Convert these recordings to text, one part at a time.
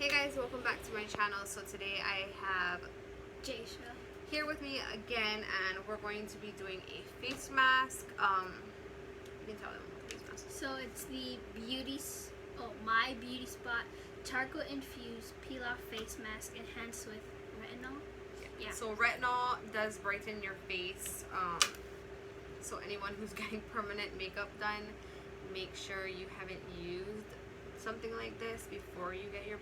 Hey guys, welcome back to my channel. So today I have Jaysha here with me again, and we're going to be doing a face mask. You can tell them what the face mask is. So it's the My Beauty Spot charcoal infused peel off face mask enhanced with retinol. Yeah. So retinol does brighten your face. So anyone who's getting permanent makeup done, make sure you haven't used something like this before you get your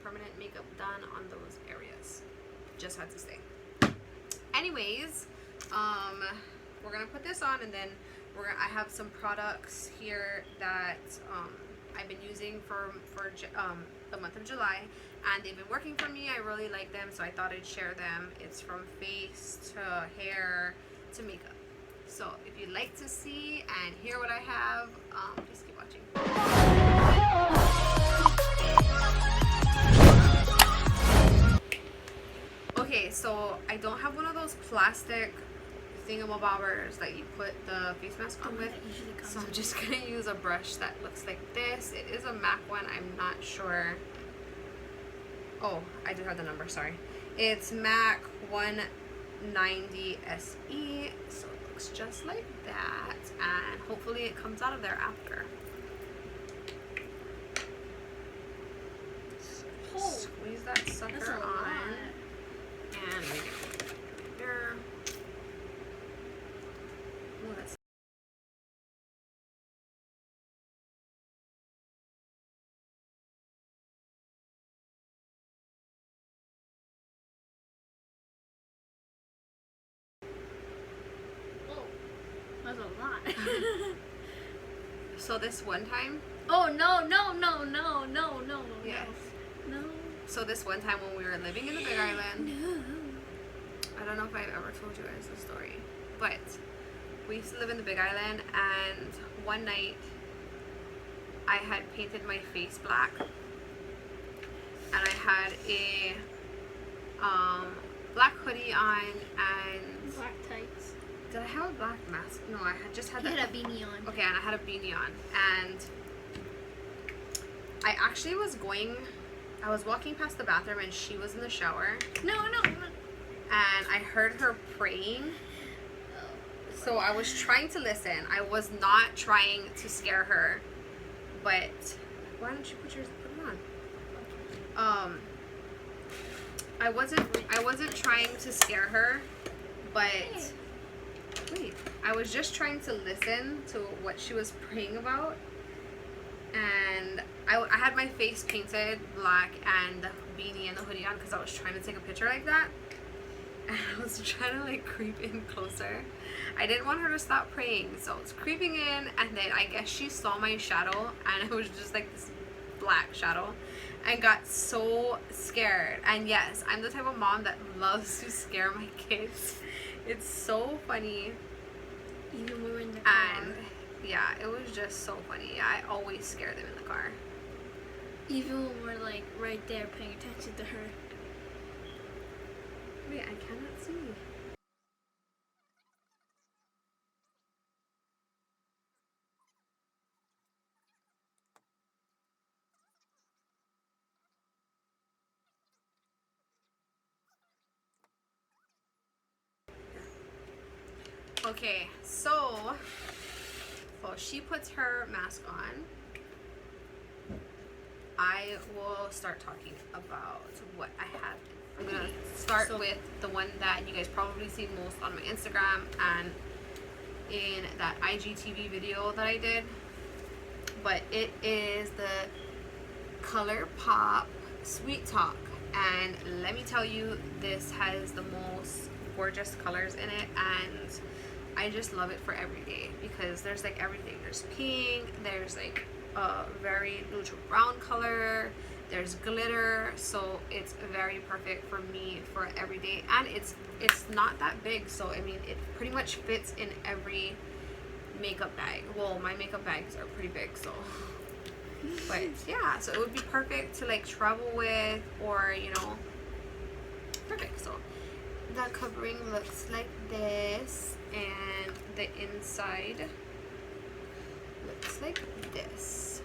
permanent makeup done on those areas. Just had to say. Anyways, we're gonna put this on, and then I have some products here that I've been using for the month of July, and they've been working for me. I really like them, so I thought I'd share them. It's from face to hair to makeup. So if you'd like to see and hear what I have, just keep watching. Okay, so I don't have one of those plastic thingamabobbers that you put the face mask on with, so I'm just gonna use a brush that looks like this. It is a MAC one. I'm not sure. Oh, I do have the number, sorry. It's MAC 190 SE, so it looks just like that, and hopefully it comes out of there after. Squeeze that sucker on, and make it there. Oh, that's That's a lot. So this one time. Oh no. Yes. No. So this one time when we were living in the Big Island. No. I don't know if I've ever told you guys the story, but we used to live in the Big Island, and one night I had painted my face black, and I had a black hoodie on and Black tights. did I have a black mask? No, I had just had You that. had a beanie on. Okay, and I had a beanie on, and I actually I was walking past the bathroom, and she was in the shower. No. And I heard her praying. So I was trying to listen. I was not trying to scare her. But why don't you put it on? I wasn't trying to scare her, but wait, I was just trying to listen to what she was praying about. And I had my face painted black and the beanie and the hoodie on because I was trying to take a picture like that. And I was trying to like creep in closer. I didn't want her to stop praying, so I was creeping in, and then I guess she saw my shadow, and it was just like this black shadow, and got so scared. And yes, I'm the type of mom that loves to scare my kids. It's so funny. Even when we're in the car. And yeah, it was just so funny. I always scare them in the car. Even when we're like right there paying attention to her. Wait, I cannot see. Okay, so she puts her mask on. I will start talking about what I have. I'm gonna start with the one that you guys probably see most on my Instagram and in that IGTV video that I did. But it is the Colourpop Sweet Talk, and let me tell you, this has the most gorgeous colors in it, and I just love it for every day because there's like everything. There's pink, there's like a very neutral brown color, there's glitter, so it's very perfect for me for every day. And it's not that big, so I mean it pretty much fits in every makeup bag. Well, my makeup bags are pretty big, so but yeah, so it would be perfect to like travel with, or you know, perfect. So the covering looks like this, and the inside looks like this.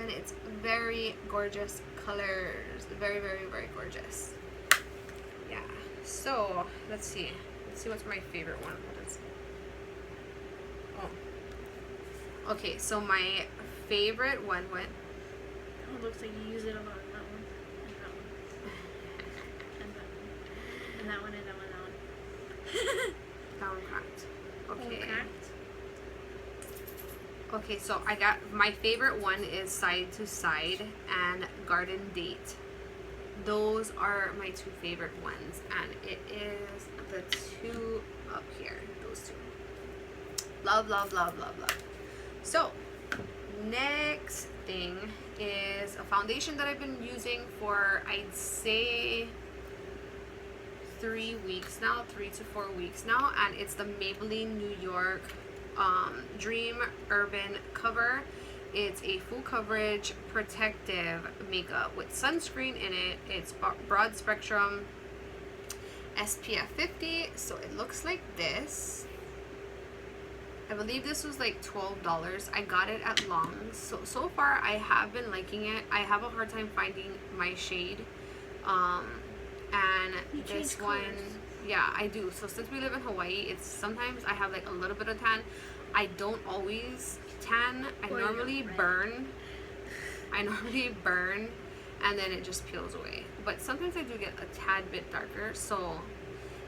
And it's very gorgeous colors. Very, very, very gorgeous. Yeah. So, let's see. Let's see what's my favorite one. What is it? Oh. Okay, so my favorite one went. Oh, it looks like you use it a lot. That one. And that one. And that one. And that one and that one and that one. That one cracked. Okay. Oh, cracked? Okay, so I got my favorite one is Side to Side and Garden Date. Those are my two favorite ones, and it is the two up here. Those two. Love, love, love, love, love. So, next thing is a foundation that I've been using for, I'd say, 3 weeks now, 3 to 4 weeks now, and it's the Maybelline New York Dream Urban Cover. It's a full coverage protective makeup with sunscreen in it. It's broad spectrum SPF 50, so it looks like this. I believe this was like $12. I got it at Long's. So far I have been liking it. I have a hard time finding my shade. And you this one, yeah, I do. So since we live in Hawaii, it's sometimes I have like a little bit of tan. I don't always tan. I normally burn. I normally burn, and then it just peels away. But sometimes I do get a tad bit darker, so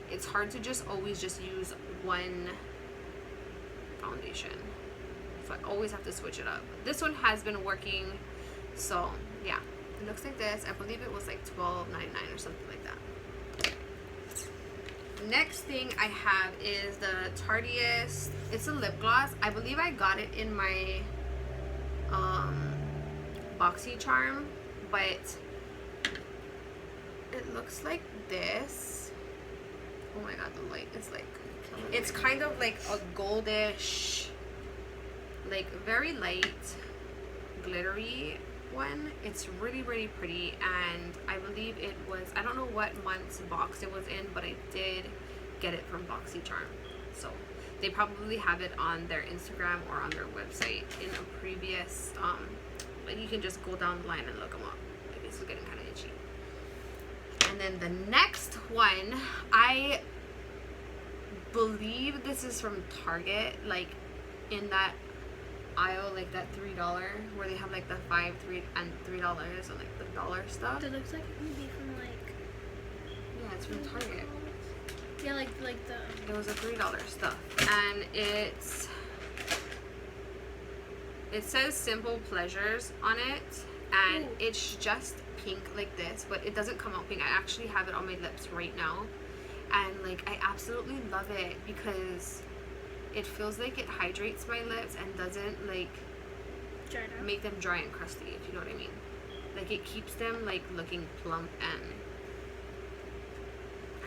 it's hard to just always just use one foundation. So I always have to switch it up. This one has been working, so yeah. It looks like this. I believe it was like $12.99 or something like that. Next thing I have is the Tarteis. It's a lip gloss. I believe I got it in my Boxy Charm, but it looks like this. Oh my god, the light is like, it's kind of like a goldish, like very light, glittery one. It's really, really pretty, and I believe it was, I don't know what month's box it was in, but I did get it from Boxy Charm. So they probably have it on their Instagram or on their website in a previous like you can just go down the line and look them up. Like, this is getting kind of itchy. And then the next one, I believe this is from Target, like in that aisle, like that $3 where they have like the $5, $3, and $3 and like the dollar stuff. It looks like it would be from like, yeah, it's from Target. Yeah, like the, it was a $3 stuff, and it says Simplepleasures on it, and ooh, it's just pink like this, but it doesn't come out pink. I actually have it on my lips right now, and like I absolutely love it because it feels like it hydrates my lips and doesn't like make them dry and crusty, if you know what I mean. Like it keeps them like looking plump and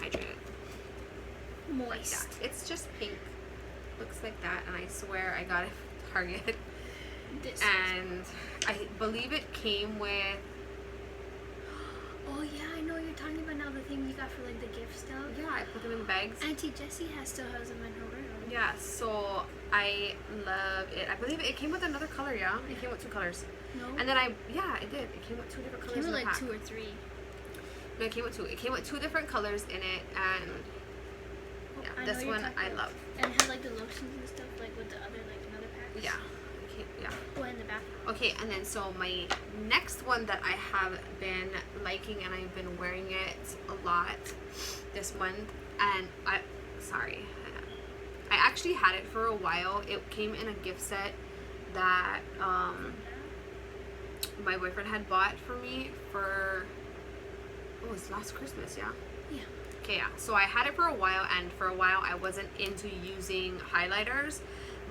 hydrated. moist. Like it's just pink. Looks like that, and I swear I got it from Target. And I believe it came with, oh yeah, I know what you're talking about now, the thing you got for like the gift stuff. yeah, I put them in bags. Auntie Jessie still has them in her room. Yeah, so I love it. I believe it came with another color, yeah? It came with 2 colors. No? And then yeah, it did. It came with 2 different It colors came in with the like pack. 2 or 3. No, it came with 2. It came with 2 different colors in it, and yeah, this one I love. And it had like the lotions and stuff, like with the other, like another pack. Yeah. Okay, yeah. Oh, in the bathroom. Okay, and then so my next one that I have been liking, and I've been wearing it a lot this month, and I actually had it for a while. It came in a gift set that my boyfriend had bought for me for, it was last Christmas, yeah? Yeah. Okay, yeah. So I had it for a while, and for a while I wasn't into using highlighters,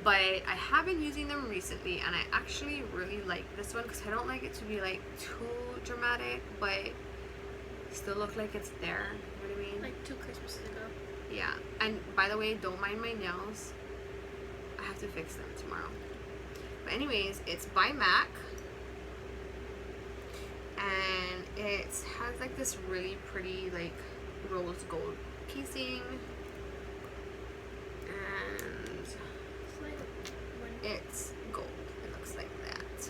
but I have been using them recently, and I actually really like this one because I don't like it to be like too dramatic, but still look like it's there. You know what I mean? Like 2 Christmases ago. Yeah. And by the way, don't mind my nails. I have to fix them tomorrow. But anyways, it's by MAC, and it has like this really pretty like rose gold casing, and it's gold. It looks like that.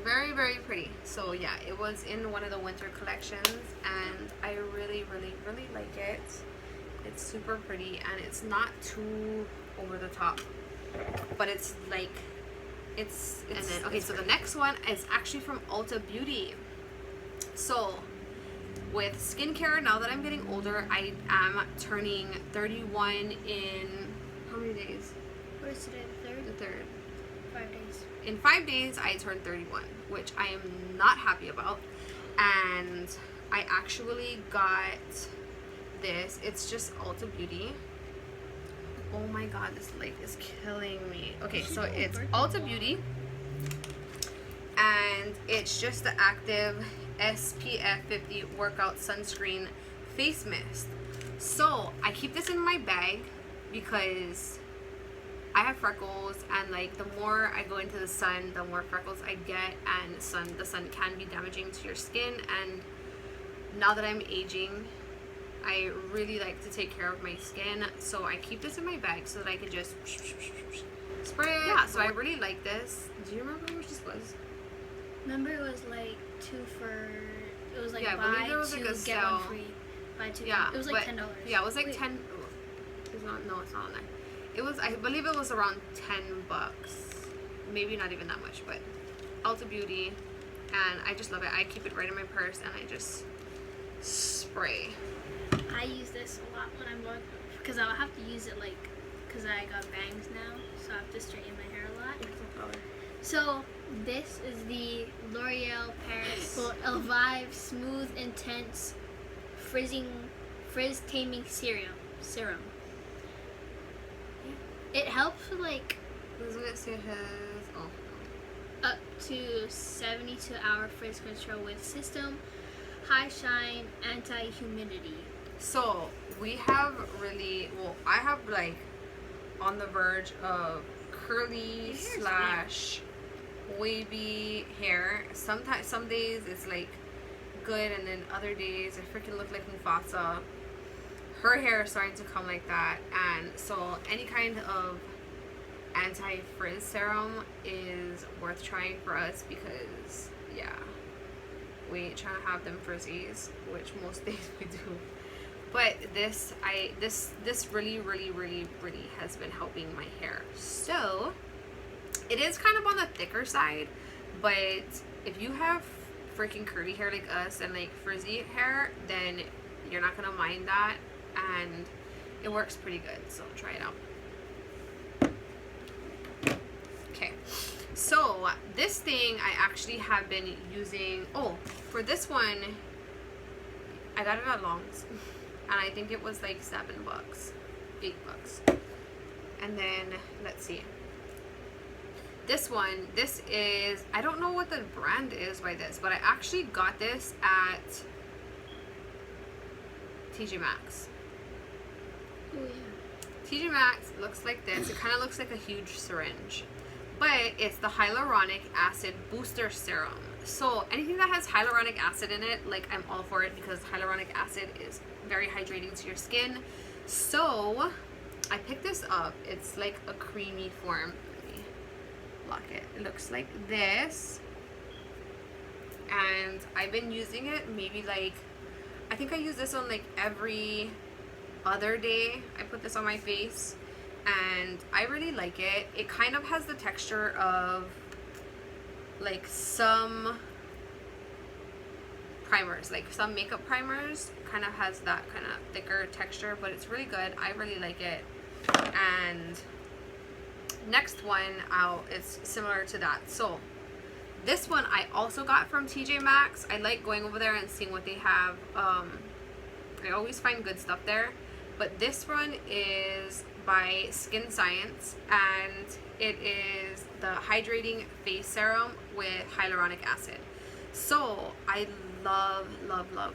Very, very pretty. So yeah, it was in one of the winter collections, and I really like it. It's super pretty, and it's not too over the top, but it's like it's and then okay, so the next one is actually from Ulta Beauty. So with skincare, now that I'm getting older, I am turning 31 in how many days? What is today? The third. 5 days. In 5 days, I turned 31, which I am not happy about. And I actually got this. It's just Ulta Beauty. Oh my god, this light is killing me. Okay, so it's Ulta Beauty, and it's just the active SPF 50 workout sunscreen face mist. So I keep this in my bag because I have freckles, and like the more I go into the sun, the more freckles I get, and the sun can be damaging to your skin. And now that I'm aging, I really like to take care of my skin, so I keep this in my bag so that I can just spray it. Yeah, so I really like this. Do you remember how much this was? Remember, it was like it was like yeah, buy there was two, like a get sale. one free. Buy two. Yeah, It was like $10. Yeah, it was like Wait. 10. It's not. No, it's not on there. It was. I believe it was around $10. Maybe not even that much, but Ulta Beauty, and I just love it. I keep it right in my purse, and I just spray. I use this a lot when I'm going, because I'll have to use it like, because I got bangs now, so I have to straighten my hair a lot. So this is the L'Oreal Paris Elvive Smooth Intense Frizz Taming Serum. It helps with like Doesn't it say it has up to 72-hour frizz control with system, high shine, anti-humidity. So we have I have like on the verge of curly / wavy hair. Sometimes, some days it's like good, and then other days I freaking look like Mufasa. Her hair is starting to come like that, and so any kind of anti-frizz serum is worth trying for us, because yeah, we ain't trying to have them frizzies, which most days we do. But this really has been helping my hair. So it is kind of on the thicker side, but if you have freaking curly hair like us and like frizzy hair, then you're not gonna mind that, and it works pretty good. So try it out. Okay, so this thing I actually have been using. Oh, for this one, I got it at Long's, and I think it was like $7, $8. And then let's see. This one, this is, I don't know what the brand is by this, but I actually got this at TJ Maxx. Oh yeah. TJ Maxx looks like this. It kind of looks like a huge syringe, but it's the Hyaluronic Acid Booster Serum. So anything that has hyaluronic acid in it, like, I'm all for it, because hyaluronic acid is very hydrating to your skin. So I picked this up. It's like a creamy form. Let me lock it. It looks like this, and I've been using it maybe like, I think I use this on like every other day. I put this on my face, and I really like it. It kind of has the texture of like some primers, like some makeup primers, kind of has that kind of thicker texture, but it's really good. I really like it. And next one out, it's similar to that. So this one I also got from TJ Maxx. I like going over there and seeing what they have. I always find good stuff there. But this one is by Skin Science, and it is the hydrating face serum with hyaluronic acid. So I love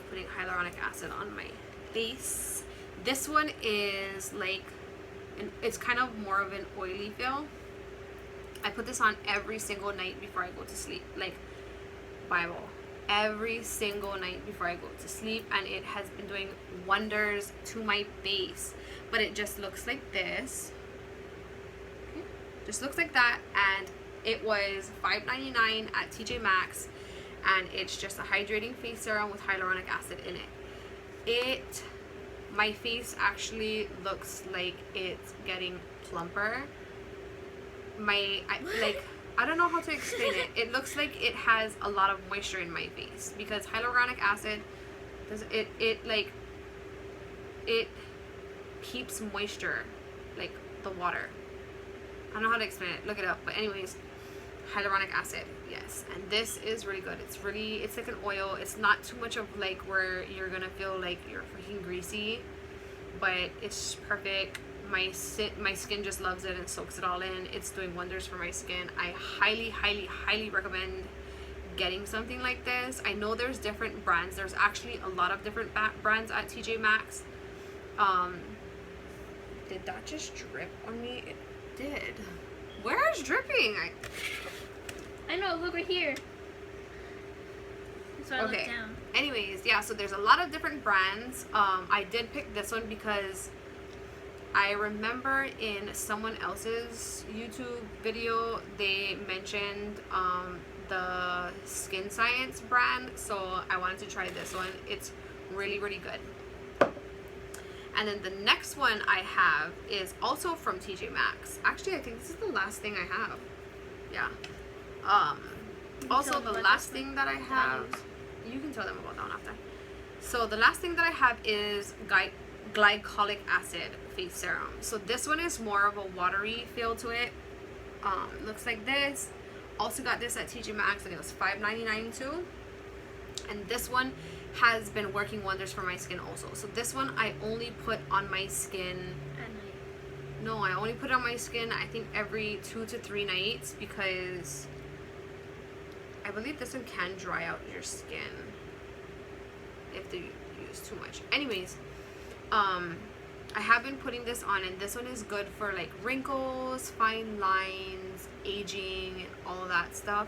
putting hyaluronic acid on my face. This one is like, it's kind of more of an oily feel. I put this on every single night before I go to sleep, like Bible. Every single night before I go to sleep, and it has been doing wonders to my face. But it just looks like this. Just looks like that, and It was $5.99 at TJ Maxx, and it's just a hydrating face serum with hyaluronic acid in it. My face actually looks like it's getting plumper. I don't know how to explain it. It looks like it has a lot of moisture in my face because hyaluronic acid does it keeps moisture, like the water. I don't know how to explain it. Look it up. But anyways, hyaluronic acid, yes. And this is really good. It's like an oil. It's not too much of like where you're gonna feel like you're freaking greasy, but it's perfect. My skin just loves it and soaks it all in. It's doing wonders for my skin. I highly recommend getting something like this. I know there's different brands. There's actually a lot of different brands at TJ Maxx. Did that just drip on me? It did. Where's dripping? I know, look right here. So I look down. Anyways, yeah, so there's a lot of different brands. I did pick this one because I remember in someone else's YouTube video they mentioned the Skin Science brand, so I wanted to try this one. It's really good. And then the next one I have is also from TJ Maxx. Actually, I think this is the last thing I have. Yeah. Also, the last thing that I have, you can tell them about that one after. So the last thing that I have is glycolic acid face serum. So this one is more of a watery feel to it. Looks like this. Also got this at TJ Maxx and it was $5.99 too. And this one has been working wonders for my skin also. So this one I only put on my skin at night. No, I only put it on my skin I think every 2 to 3 nights because I believe this one can dry out your skin if you use too much. Anyways, I have been putting this on, and this one is good for like wrinkles, fine lines, aging, and all of that stuff.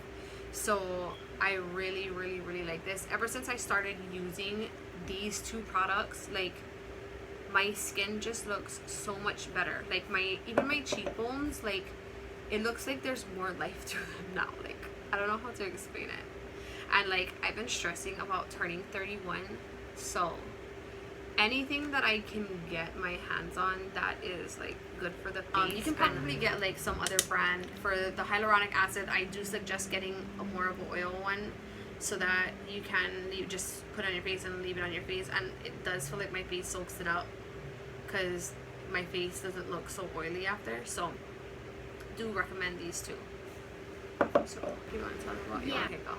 So I really like this. Ever since I started using these two products, like my skin just looks so much better. Like even my cheekbones, like it looks like there's more life to them now. Like I don't know how to explain it. And like I've been stressing about turning 31, so anything that I can get my hands on that is like good for the face. You can probably get like some other brand for the hyaluronic acid. I do suggest getting a more of an oil one so that you just put it on your face and leave it on your face, and it does feel like my face soaks it up because my face doesn't look so oily after. So do recommend these two. So you want to tell me about your Okay, go.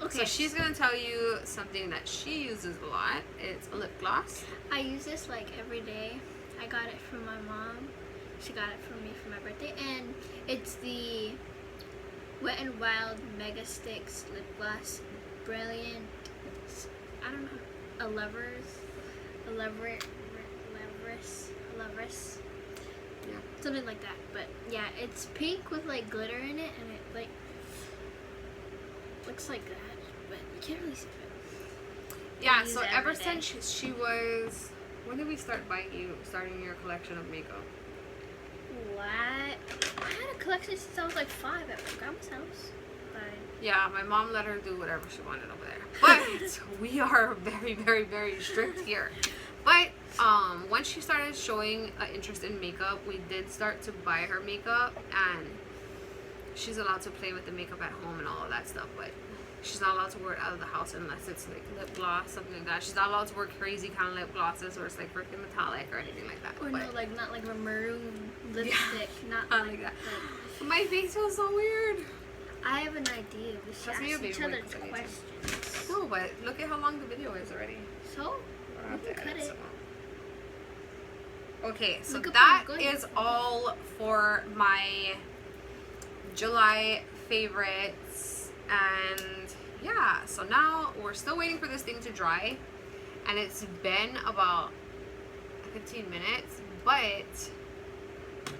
Okay. So she's going to tell you something that she uses a lot. It's a lip gloss. I use this like every day. I got it from my mom. She got it for me for my birthday. And it's the Wet n Wild Mega Sticks Lip Gloss. Brilliant. I don't know. Leverus. Yeah. Something like that. But yeah, it's pink with like glitter in it, and it like looks like that, but you can't really see it. Yeah, so ever since she was, when did we start starting your collection of makeup? What? I had a collection since I was like 5 at my grandma's house. But yeah, my mom let her do whatever she wanted over there. But we are very strict here. But once she started showing an interest in makeup, we did start to buy her makeup, and she's allowed to play with the makeup at home and all of that stuff, but she's not allowed to wear it out of the house unless it's like lip gloss, something like that. She's not allowed to wear crazy kind of lip glosses or it's like freaking metallic or anything like that. Or but, no, like not like a maroon lipstick, not like that. My face feels so weird. I have an idea. We should ask each other questions. No, but look at how long the video is already. So? We can cut it. Okay, so that is all for my July favorites, and yeah, so now we're still waiting for this thing to dry, and it's been about 15 minutes, but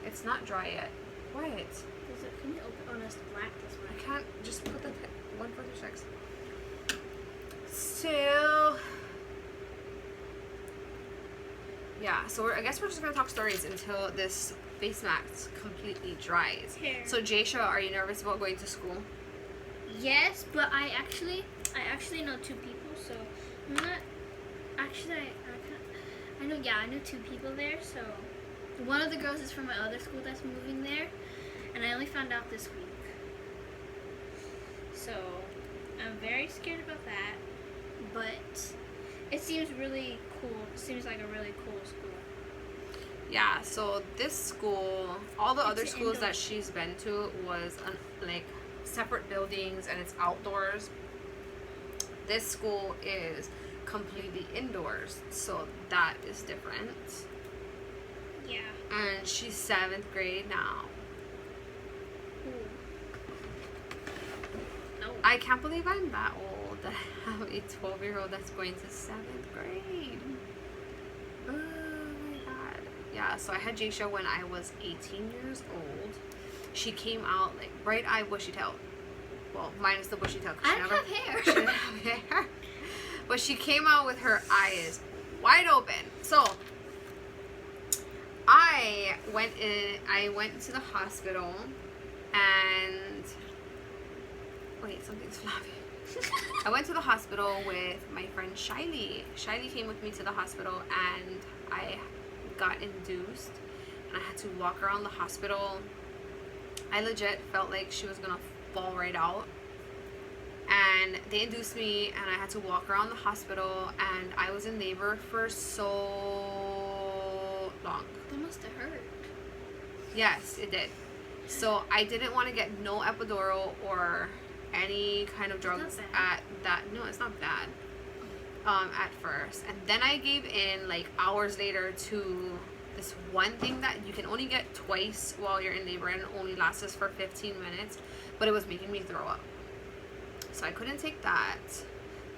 it's not dry yet. What? Can you open on us black this way? I can't just put the 146. So yeah, so I guess we're just gonna talk stories until this face mask completely dries. Here. So Jaysha, are you nervous about going to school? Yes, but I actually know two people, so I'm not. Actually, I know. Yeah, I know two people there. So one of the girls is from my other school that's moving there, and I only found out this week. So I'm very scared about that, but it seems really cool. It seems like a really cool school. Yeah, so this school, all the other It's schools that indoors. she's been to was like separate buildings and it's outdoors. This school is completely indoors, so that is different. Yeah. And she's 7th grade now. Cool. No. I can't believe I'm that old that I have a 12-year-old that's going to 7th grade. Oh my god. Yeah, so I had Jaysha when I was 18 years old. She came out like bright-eyed, bushy-tailed. Well, minus the bushy tail. I don't have hair. She didn't have hair. But she came out with her eyes wide open. So I went to the hospital and wait, something's flapping. I went to the hospital with my friend Shiley. Shiley came with me to the hospital and I got induced and I had to walk around the hospital. I legit felt like she was gonna fall right out. And they induced me and I had to walk around the hospital and I was in labor for so long. That must have hurt. Yes, it did. So I didn't want to get no epidural or any kind of drugs at that. No, it's not bad. At first. And then I gave in like hours later to this one thing that you can only get twice while you're in labor and it only lasts for 15 minutes. But it was making me throw up. So I couldn't take that.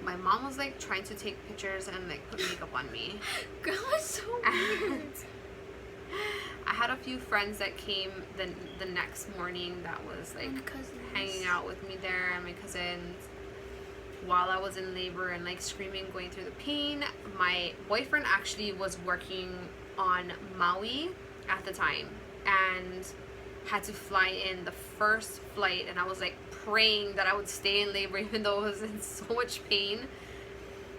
My mom was like trying to take pictures and like put makeup on me. Girl, it's so weird. I had a few friends that came the next morning that was like hanging out with me there and my cousins while I was in labor and like screaming, going through the pain. My boyfriend actually was working on Maui at the time and had to fly in the first flight and I was like praying that I would stay in labor even though I was in so much pain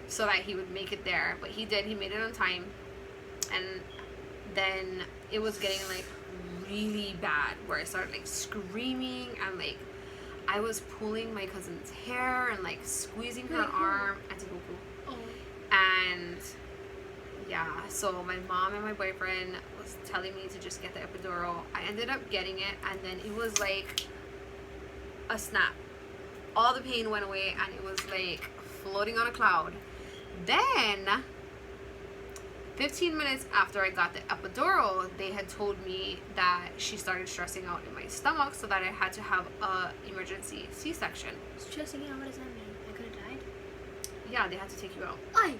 so that he would make it there. But he did. He made it on time. And then it was getting like really bad where I started like screaming and like I was pulling my cousin's hair and like squeezing her arm and and yeah, so my mom and my boyfriend was telling me to just get the epidural. I ended up getting it and then it was like a snap. All the pain went away and it was like floating on a cloud. Then 15 minutes after I got the epidural, they had told me that she started stressing out in my stomach so that I had to have a emergency C-section. Stressing out, what does that mean? I could have died? Yeah, they had to take you out. Aye.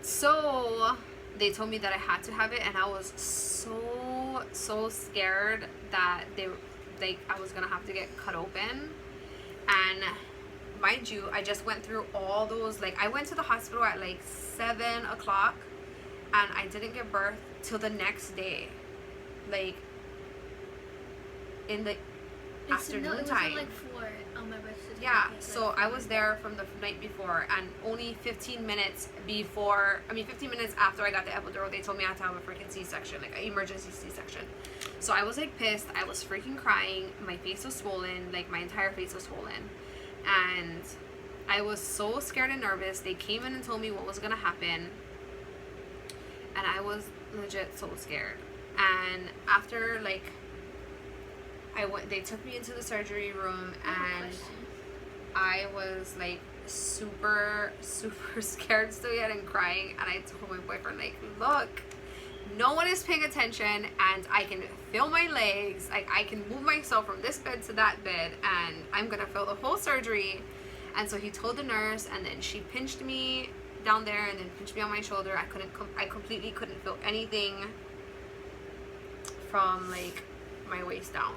So they told me that I had to have it and I was so scared that I was gonna have to get cut open. And mind you, I just went through all those, like I went to the hospital at like 7 o'clock and I didn't give birth till the next day, like in the afternoon time. It was like 4 on my birthday. Yeah, so I was there from the night before and only 15 minutes after I got the epidural, they told me I had to have a freaking C-section, like an emergency C-section. So I was like pissed, I was freaking crying, my face was swollen, like my entire face was swollen. And I was so scared and nervous. They came in and told me what was gonna happen. And I was legit so scared. And after like they took me into the surgery room and I was like super scared still yet and crying, and I told my boyfriend like, look, no one is paying attention and I can feel my legs, like I can move myself from this bed to that bed and I'm gonna feel the whole surgery. And so he told the nurse and then she pinched me down there and then pinched me on my shoulder. I completely couldn't feel anything from like my waist down,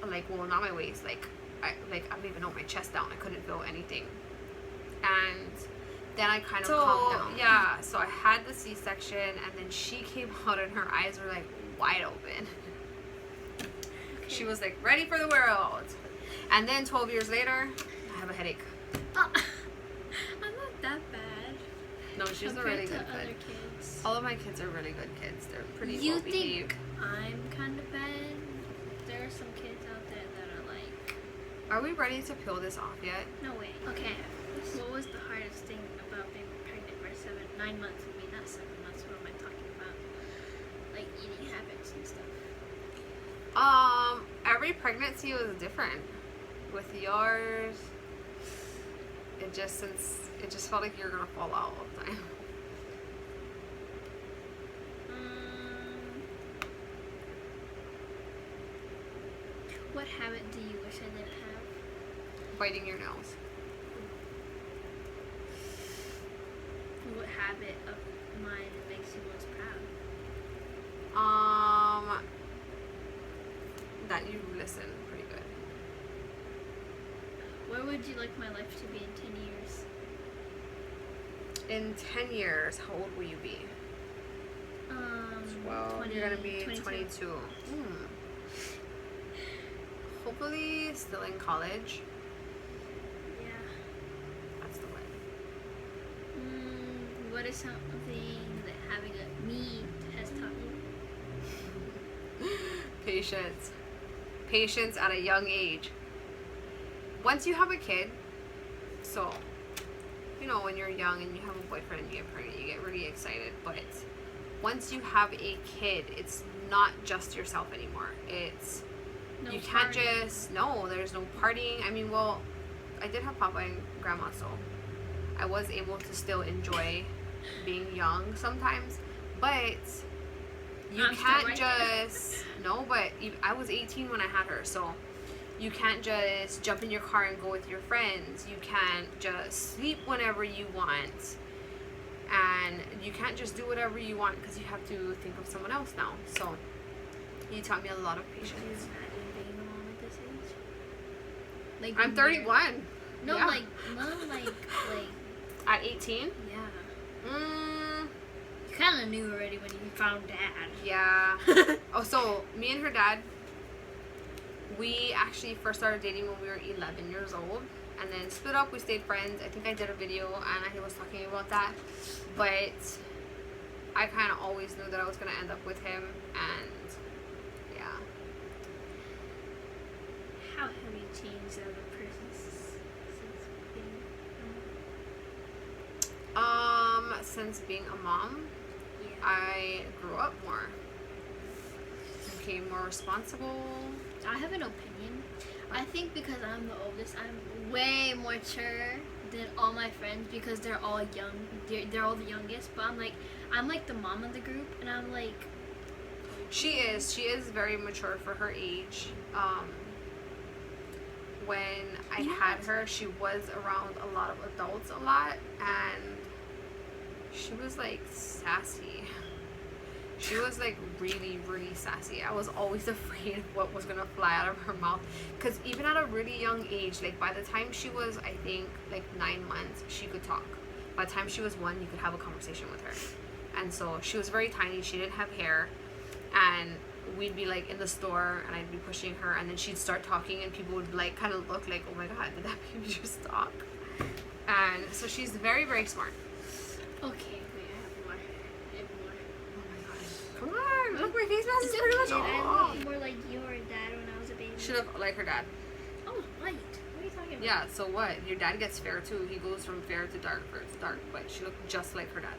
like, well, not my waist, I don't even know, my chest down. I couldn't feel anything. And then I kind of calmed down. Yeah, so I had the C-section, and then she came out and her eyes were like wide open. Okay. She was like ready for the world. And then 12 years later, I have a headache. I'm not that bad. No, she's a really good kid. Kids. All of my kids are really good kids. They're pretty You well behaved. think I'm kind of bad? There are some kids out there that are like... Are we ready to peel this off yet? No way. Okay. What was the hardest thing about being pregnant for 9 months? I mean, not 7 months. What am I talking about? Like eating habits and stuff. Every pregnancy was different. With yours, it just felt like you were gonna fall out all the time. What habit do you wish I didn't have? Biting your nails. What habit of mine makes you most proud? That you listen pretty good. Where would you like my life to be in 10 years? In 10 years, how old will you be? Well, you're gonna be 22. Hopefully still in college. Yeah. That's the way. What is something that having a me has taught you? Patience. Patience at a young age. Once you have a kid, so, you know, when you're young and you have a boyfriend and you get pregnant, you get really excited, but once you have a kid, it's not just yourself anymore. It's, No you can't partying. just, no, there's no partying. I mean, well, I did have Papa and Grandma, so I was able to still enjoy being young sometimes, but you I'm still can't right just, no, but I was 18 when I had her, so you can't just jump in your car and go with your friends. You can't just sleep whenever you want. And you can't just do whatever you want because you have to think of someone else now. So you taught me a lot of patience. Is that you being a mom at this age? Like I'm 31. No, Yeah. like At 18? yeah. Mm, You kind of knew already when you found dad. yeah. Oh, so me and her dad, we actually first started dating when we were 11 years old. And then split up, we stayed friends. I think I did a video and I was talking about that. But I kind of always knew that I was going to end up with him. And yeah. How have you changed as a person since being Since being a mom, yeah. I grew up more. Became more responsible. I have an opinion. I think because I'm the oldest, I'm way more mature than all my friends because they're all young. They're all the youngest, but I'm like the mom of the group, and I'm like. She is very mature for her age. When I had her, she was around a lot of adults a lot, and she was like sassy. She was like really, really sassy. I was always afraid of what was gonna fly out of her mouth. Cause even at a really young age, like by the time she was, I think, like 9 months, she could talk. By the time she was 1, you could have a conversation with her. And so she was very tiny. She didn't have hair, and we'd be like in the store, and I'd be pushing her, and then she'd start talking, and people would like kind of look like, oh my god, did that baby just talk? And so she's very, very smart. Okay, wait, I have more. Come on, look, my face mask is pretty much I off. looked more like your dad when I was a baby. She looked like her dad. Oh, light. What are you talking about? Yeah, so what? Your dad gets fair too. He goes from fair to dark, but she looked just like her dad.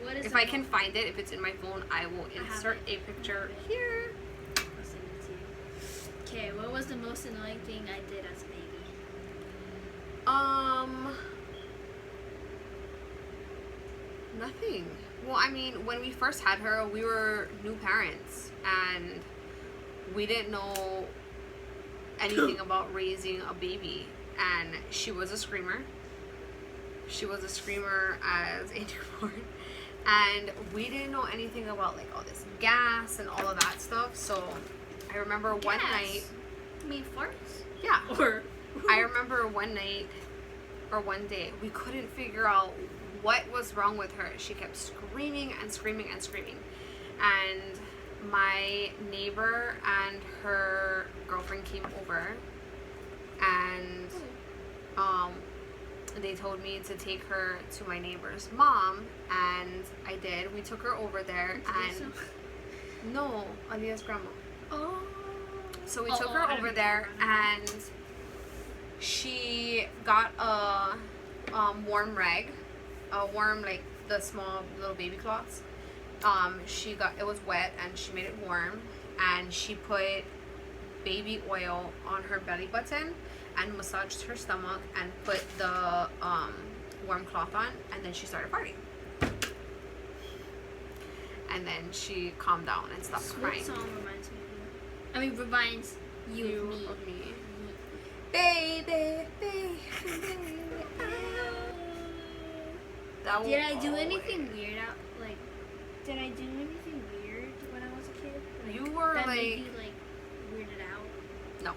What is If I can find it, if it's in my phone, I will insert a picture here. I'll send it to you. Okay, what was the most annoying thing I did as a baby? Nothing. Well, I mean, when we first had her, we were new parents, and we didn't know anything about raising a baby, and she was a screamer. She was a screamer as a newborn, and we didn't know anything about like all this gas and all of that stuff. So I remember one night. You mean farts? Yeah. Or I remember one night, or one day, we couldn't figure out what was wrong with her. She kept screaming and screaming and screaming. And my neighbor and her girlfriend came over, and they told me to take her to my neighbor's mom, and I did. We took her over there, and no, Alia's grandma. Oh. So we took her over there, and she got a warm rag, a warm, like the small little baby cloths. It was wet, and she made it warm, and she put baby oil on her belly button and massaged her stomach and put the warm cloth on, and then she started farting. And then she calmed down and stopped crying. What song reminds me of you? I mean, reminds you of me. Baby, baby, baby. Did I do anything weird out? Like, did I do anything weird when I was a kid? Like, you were that like, made you like weirded out? No.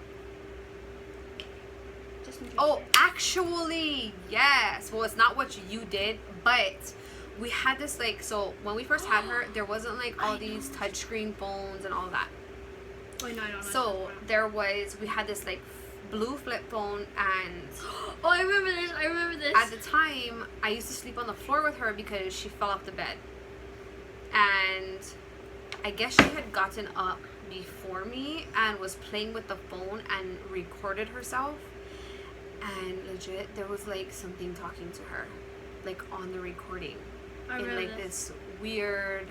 Just in case. Oh, actually, yes. Well, it's not what you did, but we had this, like, so when we first had her, there wasn't like all these touchscreen phones and all that. Oh, no, I don't know. So we had this like blue flip phone, and oh, I remember this. at the time I used to sleep on the floor with her because she fell off the bed, and I guess she had gotten up before me and was playing with the phone and recorded herself, and legit there was like something talking to her, like on the recording, in like this weird,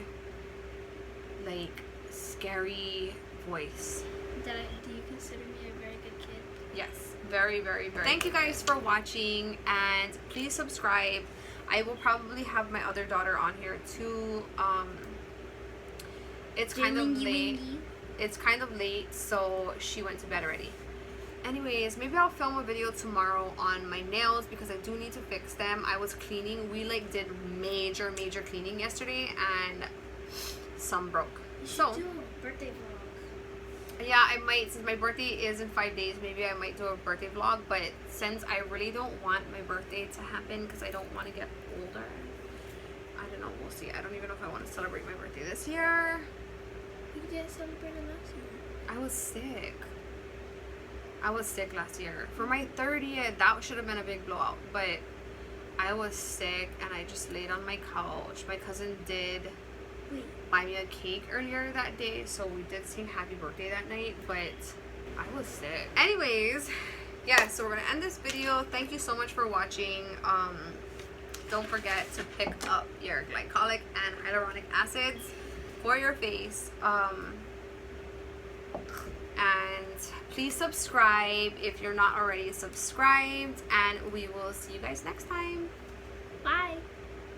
like scary voice. Do you consider me a very good kid? Yes, very, very, very. Thank you guys for watching, and please subscribe. I will probably have my other daughter on here too. It's kind of late. It's kind of late, so she went to bed already. Anyways, maybe I'll film a video tomorrow on my nails because I do need to fix them. I was cleaning. We like did major cleaning yesterday, and some broke. You should So do a birthday vlog. yeah, I might, since my birthday is in 5 days, maybe I might do a birthday vlog, but since I really don't want my birthday to happen because I don't want to get older, I don't know, we'll see. I don't even know if I want to celebrate my birthday this year. You didn't celebrate it last year. I was sick. I was sick last year. For my 30th, that should have been a big blowout, but I was sick and I just laid on my couch. My cousin did buy me a cake earlier that day, so we did sing happy birthday that night, but I was sick. Anyways, yeah, so we're gonna end this video. Thank you so much for watching. Don't forget to pick up your glycolic and hyaluronic acids for your face, and please subscribe if you're not already subscribed, and we will see you guys next time.